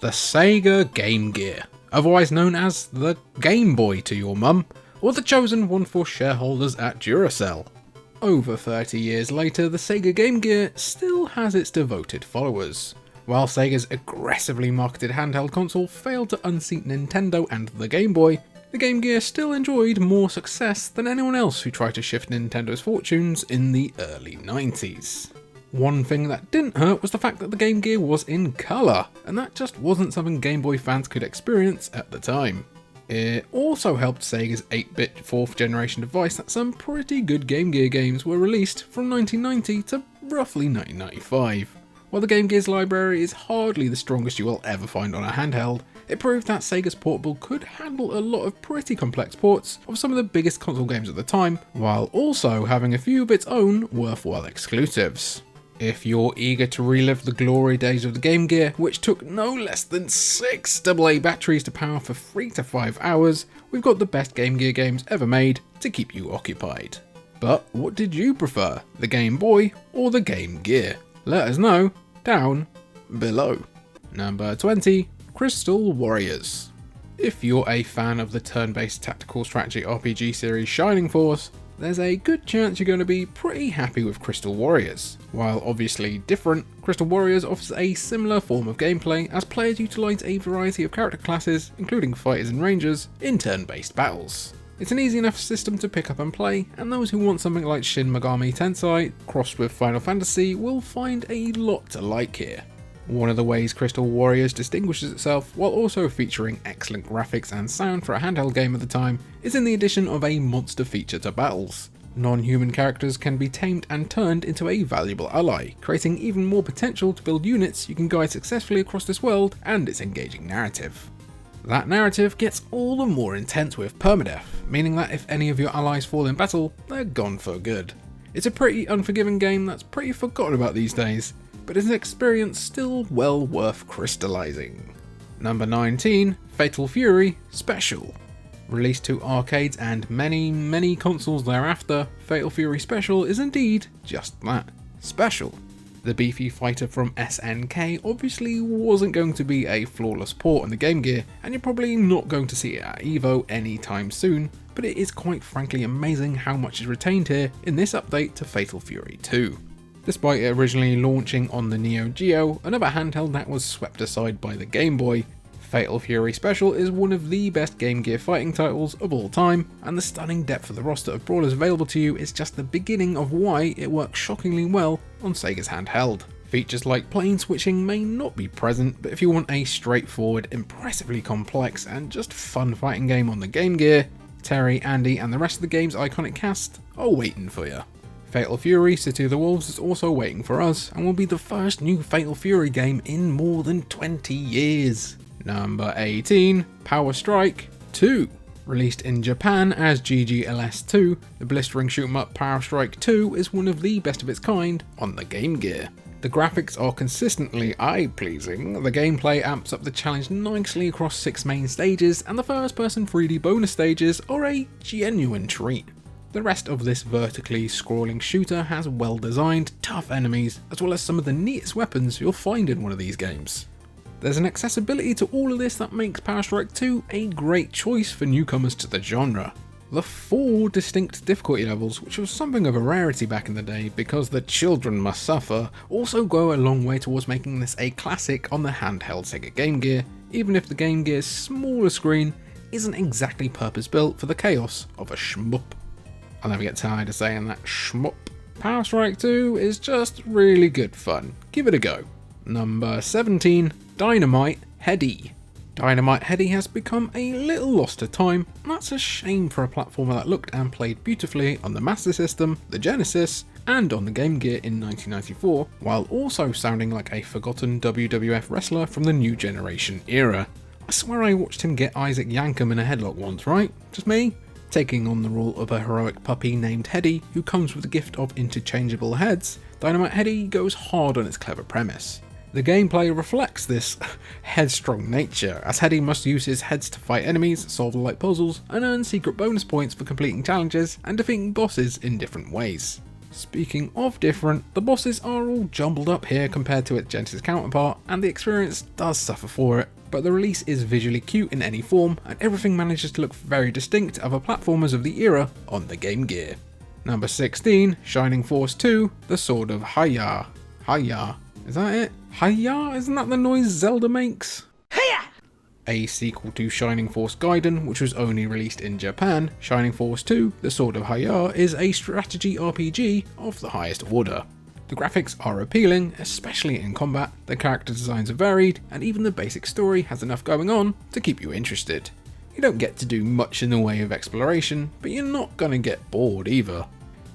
The Sega Game Gear, otherwise known as the Game Boy to your mum, or the chosen one for shareholders at Duracell. Over 30 years later, the Sega Game Gear still has its devoted followers. While Sega's aggressively marketed handheld console failed to unseat Nintendo and the Game Boy, the Game Gear still enjoyed more success than anyone else who tried to shift Nintendo's fortunes in the early 90s. One thing that didn't hurt was the fact that the Game Gear was in colour, and that just wasn't something Game Boy fans could experience at the time. It also helped Sega's 8-bit 4th generation device that some pretty good Game Gear games were released from 1990 to roughly 1995. While the Game Gear's library is hardly the strongest you will ever find on a handheld, it proved that Sega's portable could handle a lot of pretty complex ports of some of the biggest console games at the time, while also having a few of its own worthwhile exclusives. If you're eager to relive the glory days of the Game Gear, which took no less than 6 AA batteries to power for 3 to 5 hours, we've got the best Game Gear games ever made to keep you occupied. But what did you prefer, the Game Boy or the Game Gear? Let us know down below. Number 20, Crystal Warriors. If you're a fan of the turn-based tactical strategy RPG series Shining Force, there's a good chance you're going to be pretty happy with Crystal Warriors. While obviously different, Crystal Warriors offers a similar form of gameplay as players utilise a variety of character classes, including fighters and rangers, in turn-based battles. It's an easy enough system to pick up and play, and those who want something like Shin Megami Tensei crossed with Final Fantasy will find a lot to like here. One of the ways Crystal Warriors distinguishes itself, while also featuring excellent graphics and sound for a handheld game at the time, is in the addition of a monster feature to battles. Non-human characters can be tamed and turned into a valuable ally, creating even more potential to build units you can guide successfully across this world and its engaging narrative. That narrative gets all the more intense with permadeath, meaning that if any of your allies fall in battle, they're gone for good. It's a pretty unforgiving game that's pretty forgotten about these days, but is an experience still well worth crystallising. Number 19, Fatal Fury Special. Released to arcades and many consoles thereafter, Fatal Fury Special is indeed just that, special. The beefy fighter from SNK obviously wasn't going to be a flawless port on the Game Gear, and you're probably not going to see it at EVO anytime soon, but it is quite frankly amazing how much is retained here in this update to Fatal Fury 2. Despite it originally launching on the Neo Geo, another handheld that was swept aside by the Game Boy, Fatal Fury Special is one of the best Game Gear fighting titles of all time, and the stunning depth of the roster of brawlers available to you is just the beginning of why it works shockingly well on Sega's handheld. Features like plane switching may not be present, but if you want a straightforward, impressively complex and just fun fighting game on the Game Gear, Terry, Andy and the rest of the game's iconic cast are waiting for you. Fatal Fury City of the Wolves is also waiting for us, and will be the first new Fatal Fury game in more than 20 years. Number 18, Power Strike 2. Released in Japan as GGLS2, the blistering shoot-'em-up Power Strike 2 is one of the best of its kind on the Game Gear. The graphics are consistently eye-pleasing, the gameplay amps up the challenge nicely across 6 main stages, and the first-person 3D bonus stages are a genuine treat. The rest of this vertically scrolling shooter has well-designed, tough enemies, as well as some of the neatest weapons you'll find in one of these games. There's an accessibility to all of this that makes Power Strike 2 a great choice for newcomers to the genre. The 4 distinct difficulty levels, which was something of a rarity back in the day because the children must suffer, also go a long way towards making this a classic on the handheld Sega Game Gear, even if the Game Gear's smaller screen isn't exactly purpose-built for the chaos of a shmup. I'll never get tired of saying that, shmup. Power Strike 2 is just really good fun. Give it a go. Number 17, Dynamite Headdy. Dynamite Headdy has become a little lost to time, and that's a shame for a platformer that looked and played beautifully on the Master System, the Genesis, and on the Game Gear in 1994, while also sounding like a forgotten WWF wrestler from the new generation era. I swear I watched him get Isaac Yankem in a headlock once, right? Just me? Taking on the role of a heroic puppy named Headdy, who comes with the gift of interchangeable heads, Dynamite Headdy goes hard on its clever premise. The gameplay reflects this headstrong nature, as Headdy must use his heads to fight enemies, solve light puzzles, and earn secret bonus points for completing challenges and defeating bosses in different ways. Speaking of different, the bosses are all jumbled up here compared to its Genesis counterpart, and the experience does suffer for it, but the release is visually cute in any form, and everything manages to look very distinct to other platformers of the era on the Game Gear. Number 16, Shining Force 2, The Sword of Hedgehog. Hiya. Is that it? Hiya? Isn't that the noise Zelda makes? Hiya! A sequel to Shining Force Gaiden, which was only released in Japan, Shining Force 2, The Sword of Hedgehog is a strategy RPG of the highest order. The graphics are appealing, especially in combat, the character designs are varied, and even the basic story has enough going on to keep you interested. You don't get to do much in the way of exploration, but you're not gonna get bored either.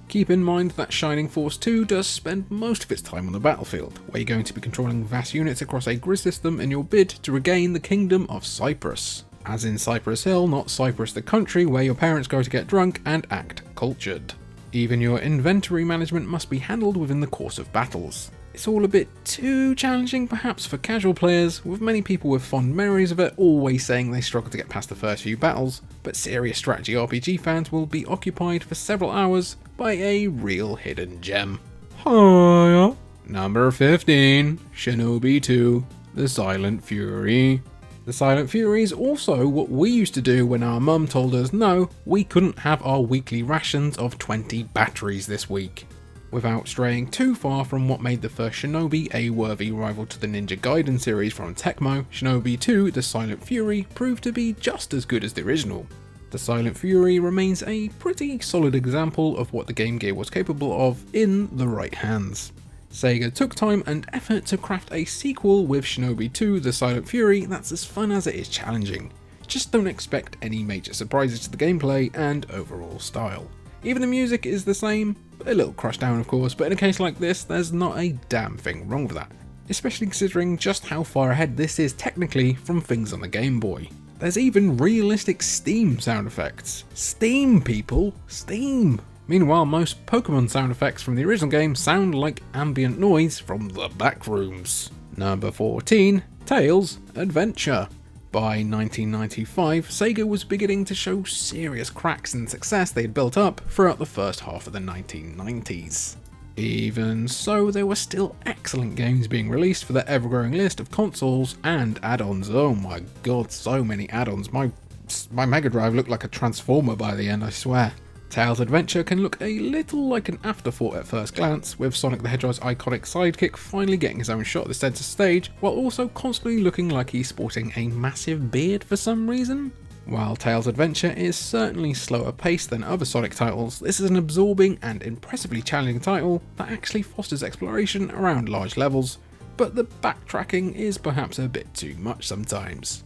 Keep in mind that Shining Force 2 does spend most of its time on the battlefield, where you're going to be controlling vast units across a grid system in your bid to regain the Kingdom of Cyprus. As in Cypress Hill, not Cyprus the country where your parents go to get drunk and act cultured. Even your inventory management must be handled within the course of battles. It's all a bit too challenging perhaps for casual players, with many people with fond memories of it always saying they struggle to get past the first few battles, but serious strategy RPG fans will be occupied for several hours by a real hidden gem. Hiya. Number 15, Shinobi 2, The Silent Fury. The Silent Fury is also what we used to do when our mum told us no, we couldn't have our weekly rations of 20 batteries this week. Without straying too far from what made the first Shinobi a worthy rival to the Ninja Gaiden series from Tecmo, Shinobi 2 The Silent Fury proved to be just as good as the original. The Silent Fury remains a pretty solid example of what the Game Gear was capable of in the right hands. Sega took time and effort to craft a sequel with Shinobi 2 The Silent Fury that's as fun as it is challenging. Just don't expect any major surprises to the gameplay and overall style. Even the music is the same, a little crushed down of course, but in a case like this there's not a damn thing wrong with that, especially considering just how far ahead this is technically from things on the Game Boy. There's even realistic Steam sound effects. Steam, people! Steam! Meanwhile, most Pokemon sound effects from the original game sound like ambient noise from the back rooms. Number 14, Tails Adventure. By 1995, Sega was beginning to show serious cracks in the success they had built up throughout the first half of the 1990s. Even so, there were still excellent games being released for the ever-growing list of consoles and add-ons. Oh my god, so many add-ons. My Mega Drive looked like a Transformer by the end, I swear. Tails Adventure can look a little like an afterthought at first glance, with Sonic the Hedgehog's iconic sidekick finally getting his own shot at the centre stage, while also constantly looking like he's sporting a massive beard for some reason. While Tails Adventure is certainly slower paced than other Sonic titles, this is an absorbing and impressively challenging title that actually fosters exploration around large levels, but the backtracking is perhaps a bit too much sometimes.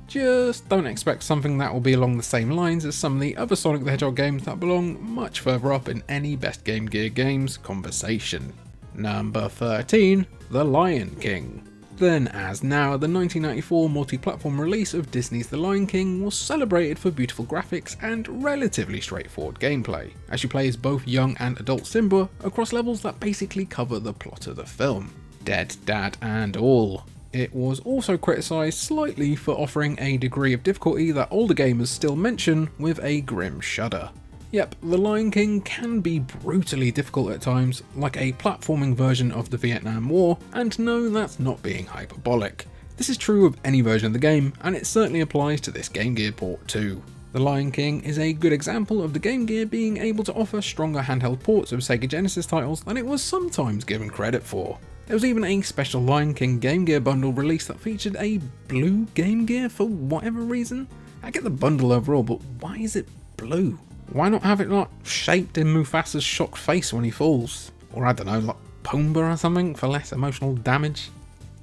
Just don't expect something that will be along the same lines as some of the other Sonic the Hedgehog games that belong much further up in any best Game Gear games conversation. Number 13, The Lion King. Then as now, the 1994 multi-platform release of Disney's The Lion King was celebrated for beautiful graphics and relatively straightforward gameplay, as you play as both young and adult Simba across levels that basically cover the plot of the film. Dead dad and all. It was also criticised slightly for offering a degree of difficulty that older gamers still mention with a grim shudder. Yep, The Lion King can be brutally difficult at times, like a platforming version of the Vietnam War, and no, that's not being hyperbolic. This is true of any version of the game, and it certainly applies to this Game Gear port too. The Lion King is a good example of the Game Gear being able to offer stronger handheld ports of Sega Genesis titles than it was sometimes given credit for. There was even a special Lion King Game Gear bundle release that featured a blue Game Gear for whatever reason. I get the bundle overall, but why is it blue? Why not have it like shaped in Mufasa's shocked face when he falls? Or I don't know, like Pumbaa or something for less emotional damage?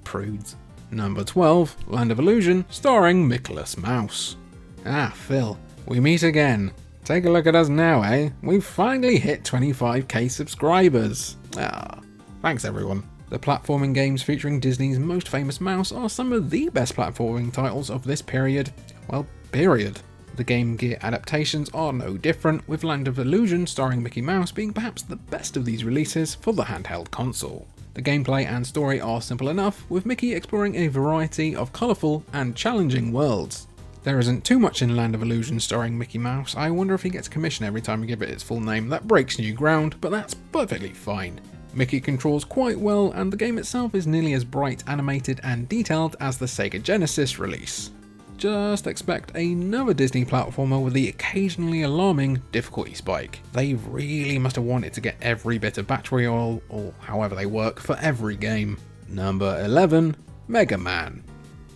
Prudes. Number 12, Land of Illusion, starring Nicholas Mouse. Ah, Phil, we meet again. Take a look at us now, eh? We've finally hit 25k subscribers. Ah, thanks everyone. The platforming games featuring Disney's most famous mouse are some of the best platforming titles of this period. Well, period. The Game Gear adaptations are no different, with Land of Illusion starring Mickey Mouse being perhaps the best of these releases for the handheld console. The gameplay and story are simple enough, with Mickey exploring a variety of colourful and challenging worlds. There isn't too much in Land of Illusion starring Mickey Mouse. I wonder if he gets commission every time you give it its full name. That breaks new ground, but that's perfectly fine. Mickey controls quite well, and the game itself is nearly as bright, animated and detailed as the Sega Genesis release. Just expect another Disney platformer with the occasionally alarming difficulty spike. They really must have wanted to get every bit of battery oil, or however they work, for every game. Number 11, Mega Man.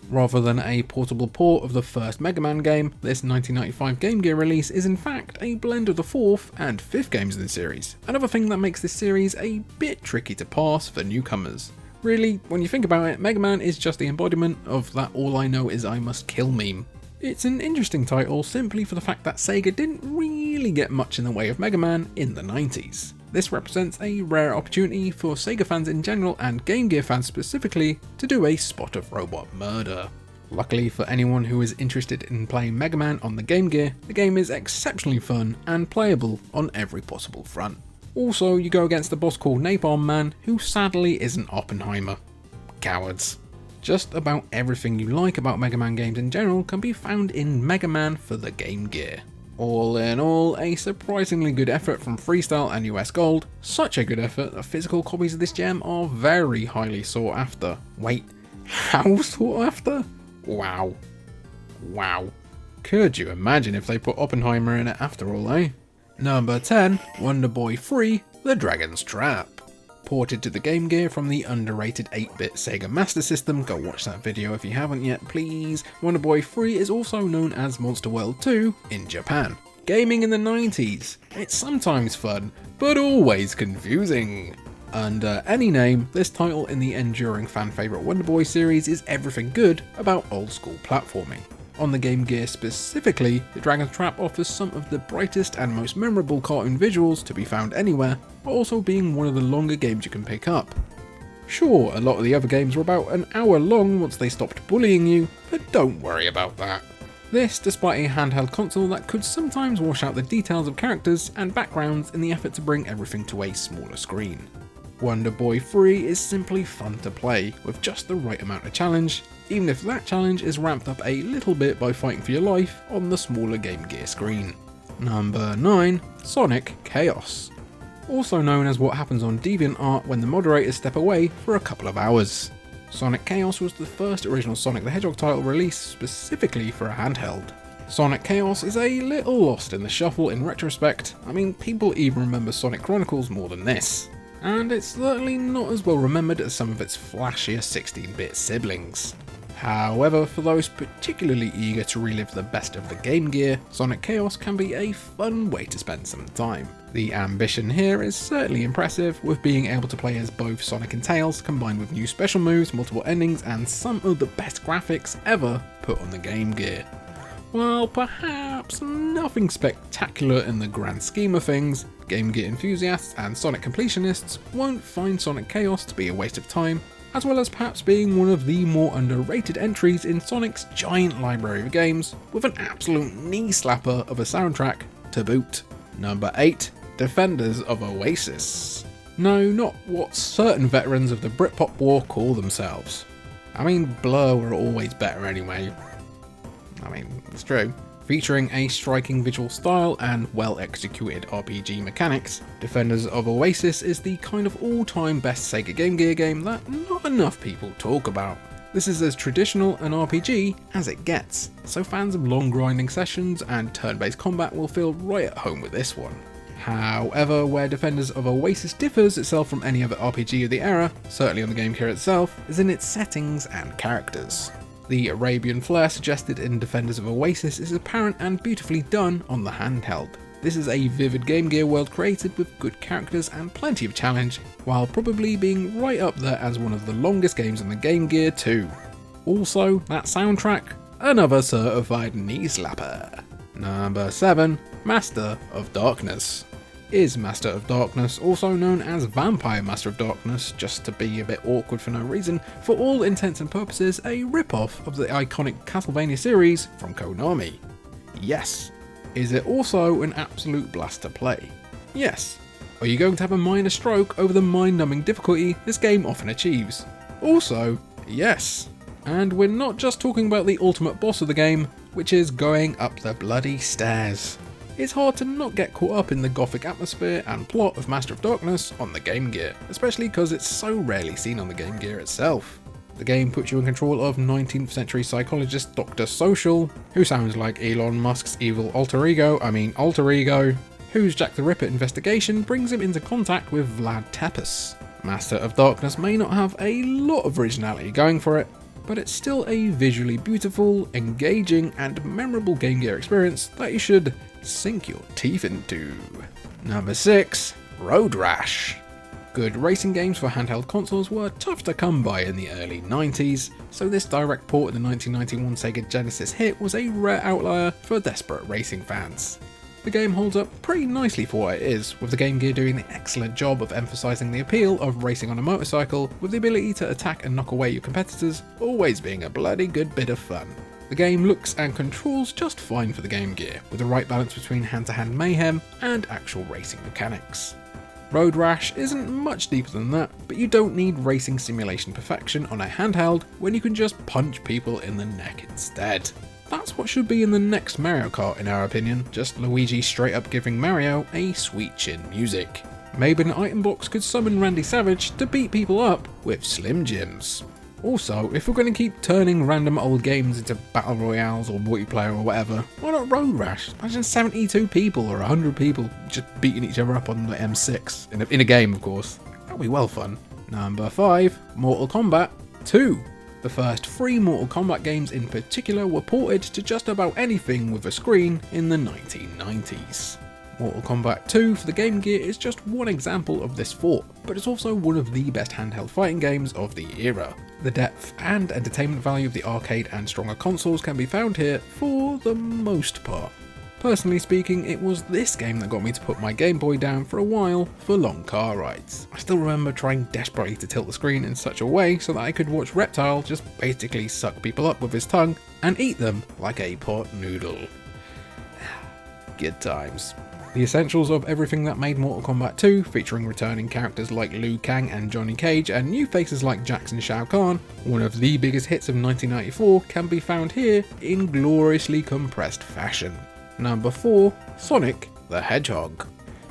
Rather than a portable port of the first Mega Man game, this 1995 Game Gear release is in fact a blend of the fourth and fifth games in the series. Another thing that makes this series a bit tricky to pass for newcomers. Really, when you think about it, Mega Man is just the embodiment of that all I know is I must kill meme. It's an interesting title simply for the fact that Sega didn't really get much in the way of Mega Man in the 90s. This represents a rare opportunity for Sega fans in general and Game Gear fans specifically to do a spot of robot murder. Luckily for anyone who is interested in playing Mega Man on the Game Gear, the game is exceptionally fun and playable on every possible front. Also, you go against a boss called Napalm Man, who sadly isn't Oppenheimer. Cowards. Just about everything you like about Mega Man games in general can be found in Mega Man for the Game Gear. All in all, a surprisingly good effort from Freestyle and US Gold. Such a good effort that physical copies of this gem are very highly sought after. Wait, how sought after? Wow. Wow. Could you imagine if they put Oppenheimer in it after all, eh? Number 10, Wonder Boy 3, The Dragon's Trap. Ported to the Game Gear from the underrated 8-bit Sega Master System, go watch that video if you haven't yet please. Wonder Boy 3 is also known as Monster World 2 in Japan. Gaming in the 90s, it's sometimes fun, but always confusing. Under any name, this title in the enduring fan favourite Wonder Boy series is everything good about old school platforming. On the Game Gear specifically, The Dragon's Trap offers some of the brightest and most memorable cartoon visuals to be found anywhere, but also being one of the longer games you can pick up. Sure, a lot of the other games were about an hour long once they stopped bullying you, but don't worry about that. This despite a handheld console that could sometimes wash out the details of characters and backgrounds in the effort to bring everything to a smaller screen. Wonder Boy 3 is simply fun to play, with just the right amount of challenge, even if that challenge is ramped up a little bit by fighting for your life on the smaller Game Gear screen. Number 9, Sonic Chaos. Also known as what happens on DeviantArt when the moderators step away for a couple of hours. Sonic Chaos was the first original Sonic the Hedgehog title released specifically for a handheld. Sonic Chaos is a little lost in the shuffle in retrospect. I mean, people even remember Sonic Chronicles more than this. And it's certainly not as well remembered as some of its flashier 16-bit siblings. However, for those particularly eager to relive the best of the Game Gear, Sonic Chaos can be a fun way to spend some time. The ambition here is certainly impressive, with being able to play as both Sonic and Tails, combined with new special moves, multiple endings, and some of the best graphics ever put on the Game Gear. While perhaps nothing spectacular in the grand scheme of things, Game Gear enthusiasts and Sonic completionists won't find Sonic Chaos to be a waste of time, as well as perhaps being one of the more underrated entries in Sonic's giant library of games, with an absolute knee-slapper of a soundtrack to boot. Number 8, Defenders of Oasis. No, not what certain veterans of the Britpop war call themselves. I mean, Blur were always better anyway. I mean, it's true. Featuring a striking visual style and well-executed RPG mechanics, Defenders of Oasis is the kind of all-time best Sega Game Gear game that not enough people talk about. This is as traditional an RPG as it gets, so fans of long grinding sessions and turn-based combat will feel right at home with this one. However, where Defenders of Oasis differs itself from any other RPG of the era, certainly on the Game Gear itself, is in its settings and characters. The Arabian flair suggested in Defenders of Oasis is apparent and beautifully done on the handheld. This is a vivid Game Gear world created with good characters and plenty of challenge, while probably being right up there as one of the longest games on the Game Gear too. Also, that soundtrack, another certified knee slapper. Number 7, Master of Darkness. Is Master of Darkness, also known as Vampire Master of Darkness, just to be a bit awkward for no reason, for all intents and purposes a rip-off of the iconic Castlevania series from Konami? Yes. Is it also an absolute blast to play? Yes. Are you going to have a minor stroke over the mind-numbing difficulty this game often achieves? Also, yes. And we're not just talking about the ultimate boss of the game, which is going up the bloody stairs. It's hard to not get caught up in the gothic atmosphere and plot of Master of Darkness on the Game Gear, especially because it's so rarely seen on the Game Gear itself. The game puts you in control of 19th century psychologist Dr. Social, who sounds like Elon Musk's evil alter ego, whose Jack the Ripper investigation brings him into contact with Vlad Tepes. Master of Darkness may not have a lot of originality going for it, but it's still a visually beautiful, engaging and memorable Game Gear experience that you should sink your teeth into. Number 6. Road Rash. Good racing games for handheld consoles were tough to come by in the early 90s, so this direct port of the 1991 Sega Genesis hit was a rare outlier for desperate racing fans. The game holds up pretty nicely for what it is, with the Game Gear doing an excellent job of emphasising the appeal of racing on a motorcycle, with the ability to attack and knock away your competitors always being a bloody good bit of fun. The game looks and controls just fine for the Game Gear, with the right balance between hand-to-hand mayhem and actual racing mechanics. Road Rash isn't much deeper than that, but you don't need racing simulation perfection on a handheld when you can just punch people in the neck instead. That's what should be in the next Mario Kart in our opinion, just Luigi straight up giving Mario a sweet chin music. Maybe an item box could summon Randy Savage to beat people up with Slim Jims. Also, if we're going to keep turning random old games into battle royales or multiplayer or whatever, why not Road Rash? Imagine 72 people or 100 people just beating each other up on the M6, in a game of course. That'd be well fun. Number 5. Mortal Kombat 2. The first 3 Mortal Kombat games in particular were ported to just about anything with a screen in the 1990s. Mortal Kombat 2 for the Game Gear is just one example of this thought, but it's also one of the best handheld fighting games of the era. The depth and entertainment value of the arcade and stronger consoles can be found here for the most part. Personally speaking, it was this game that got me to put my Game Boy down for a while for long car rides. I still remember trying desperately to tilt the screen in such a way so that I could watch Reptile just basically suck people up with his tongue and eat them like a pot noodle. Good times. The essentials of everything that made Mortal Kombat 2, featuring returning characters like Liu Kang and Johnny Cage and new faces like Jax and Shao Kahn, one of the biggest hits of 1994, can be found here in gloriously compressed fashion. Number 4. Sonic the Hedgehog.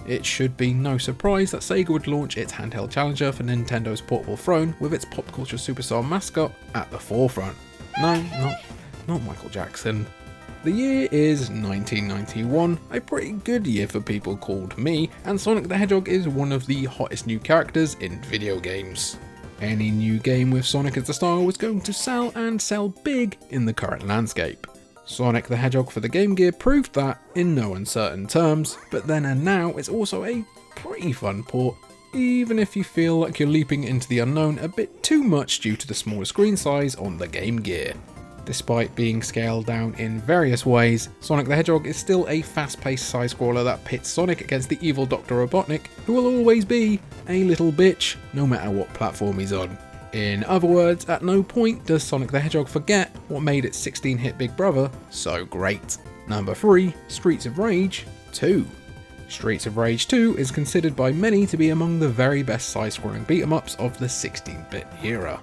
It should be no surprise that Sega would launch its handheld challenger for Nintendo's portable throne with its pop culture superstar mascot at the forefront. No, not Michael Jackson. The year is 1991, a pretty good year for people called me, and Sonic the Hedgehog is one of the hottest new characters in video games. Any new game with Sonic as the star was going to sell and sell big in the current landscape. Sonic the Hedgehog for the Game Gear proved that in no uncertain terms, but then and now it's also a pretty fun port, even if you feel like you're leaping into the unknown a bit too much due to the smaller screen size on the Game Gear. Despite being scaled down in various ways, Sonic the Hedgehog is still a fast-paced side-scroller that pits Sonic against the evil Dr. Robotnik, who will always be a little bitch no matter what platform he's on. In other words, at no point does Sonic the Hedgehog forget what made its 16-hit big brother so great. Number 3. Streets of Rage 2. Streets of Rage 2 is considered by many to be among the very best side-scrolling beat-em-ups of the 16-bit era.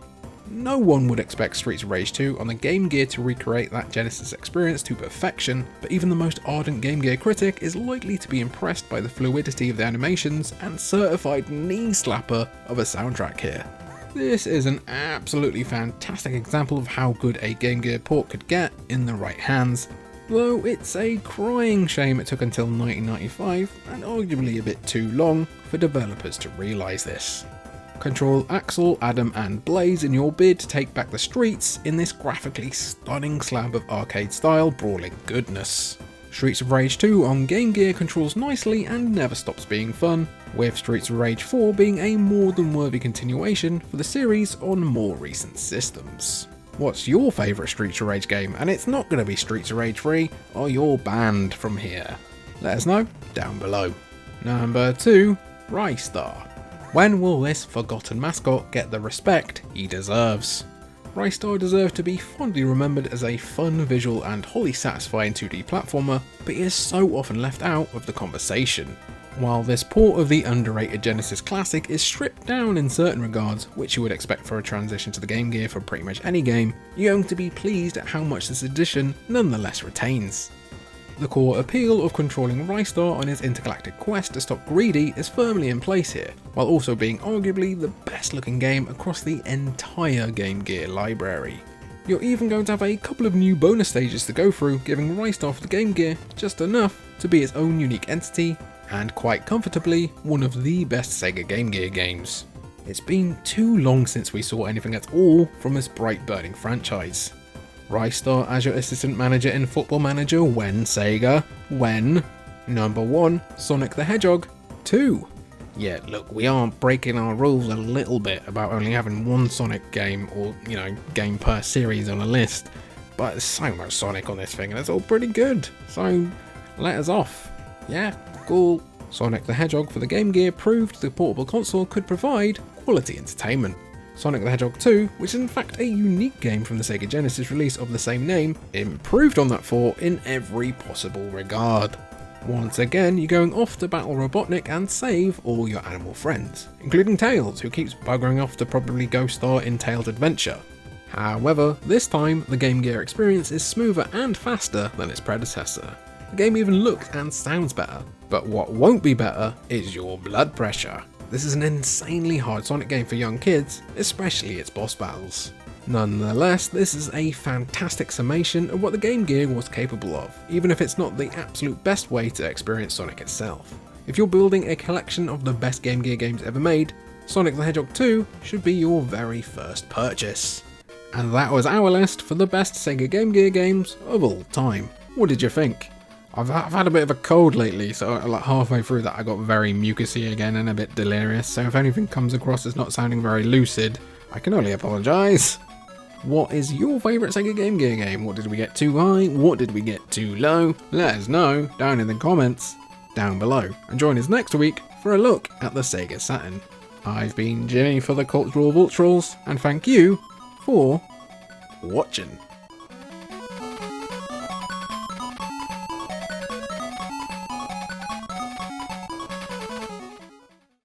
No one would expect Streets of Rage 2 on the Game Gear to recreate that Genesis experience to perfection, but even the most ardent Game Gear critic is likely to be impressed by the fluidity of the animations and certified knee slapper of a soundtrack here. This is an absolutely fantastic example of how good a Game Gear port could get in the right hands, though it's a crying shame it took until 1995, and arguably a bit too long, for developers to realise this. Control Axel, Adam and Blaze in your bid to take back the streets in this graphically stunning slab of arcade-style brawling goodness. Streets of Rage 2 on Game Gear controls nicely and never stops being fun, with Streets of Rage 4 being a more than worthy continuation for the series on more recent systems. What's your favourite Streets of Rage game? And it's not going to be Streets of Rage 3, or you're banned from here. Let us know down below. Number 2. Ristar. When will this forgotten mascot get the respect he deserves? Ristar deserves to be fondly remembered as a fun, visual and wholly satisfying 2D platformer, but he is so often left out of the conversation. While this port of the underrated Genesis classic is stripped down in certain regards, which you would expect for a transition to the Game Gear for pretty much any game, you're going to be pleased at how much this edition nonetheless retains. The core appeal of controlling Ristar on his intergalactic quest to stop Greedy is firmly in place here, while also being arguably the best looking game across the entire Game Gear library. You're even going to have a couple of new bonus stages to go through, giving Ristar for the Game Gear just enough to be its own unique entity, and quite comfortably one of the best Sega Game Gear games. It's been too long since we saw anything at all from this bright burning franchise. Ristar as your assistant manager in Football Manager when Sega, when number 1, Sonic the Hedgehog 2. Yeah, look, we are breaking our rules a little bit about only having one Sonic game or, game per series on a list, but there's so much Sonic on this thing and it's all pretty good, so let us off. Yeah, cool. Sonic the Hedgehog for the Game Gear proved the portable console could provide quality entertainment. Sonic the Hedgehog 2, which is in fact a unique game from the Sega Genesis release of the same name, improved on that 4 in every possible regard. Once again, you're going off to battle Robotnik and save all your animal friends, including Tails, who keeps buggering off to probably go star in Tails' Adventure. However, this time, the Game Gear experience is smoother and faster than its predecessor. The game even looks and sounds better, but what won't be better is your blood pressure. This is an insanely hard Sonic game for young kids, especially its boss battles. Nonetheless, this is a fantastic summation of what the Game Gear was capable of, even if it's not the absolute best way to experience Sonic itself. If you're building a collection of the best Game Gear games ever made, Sonic the Hedgehog 2 should be your very first purchase. And that was our list for the best Sega Game Gear games of all time. What did you think? I've had a bit of a cold lately, so like halfway through that I got very mucusy again and a bit delirious, so if anything comes across as not sounding very lucid, I can only apologise. What is your favourite Sega Game Gear game? What did we get too high? What did we get too low? Let us know down in the comments down below, and join us next week for a look at the Sega Saturn. I've been Jimmy for the Cultural Vulturals, and thank you for watching.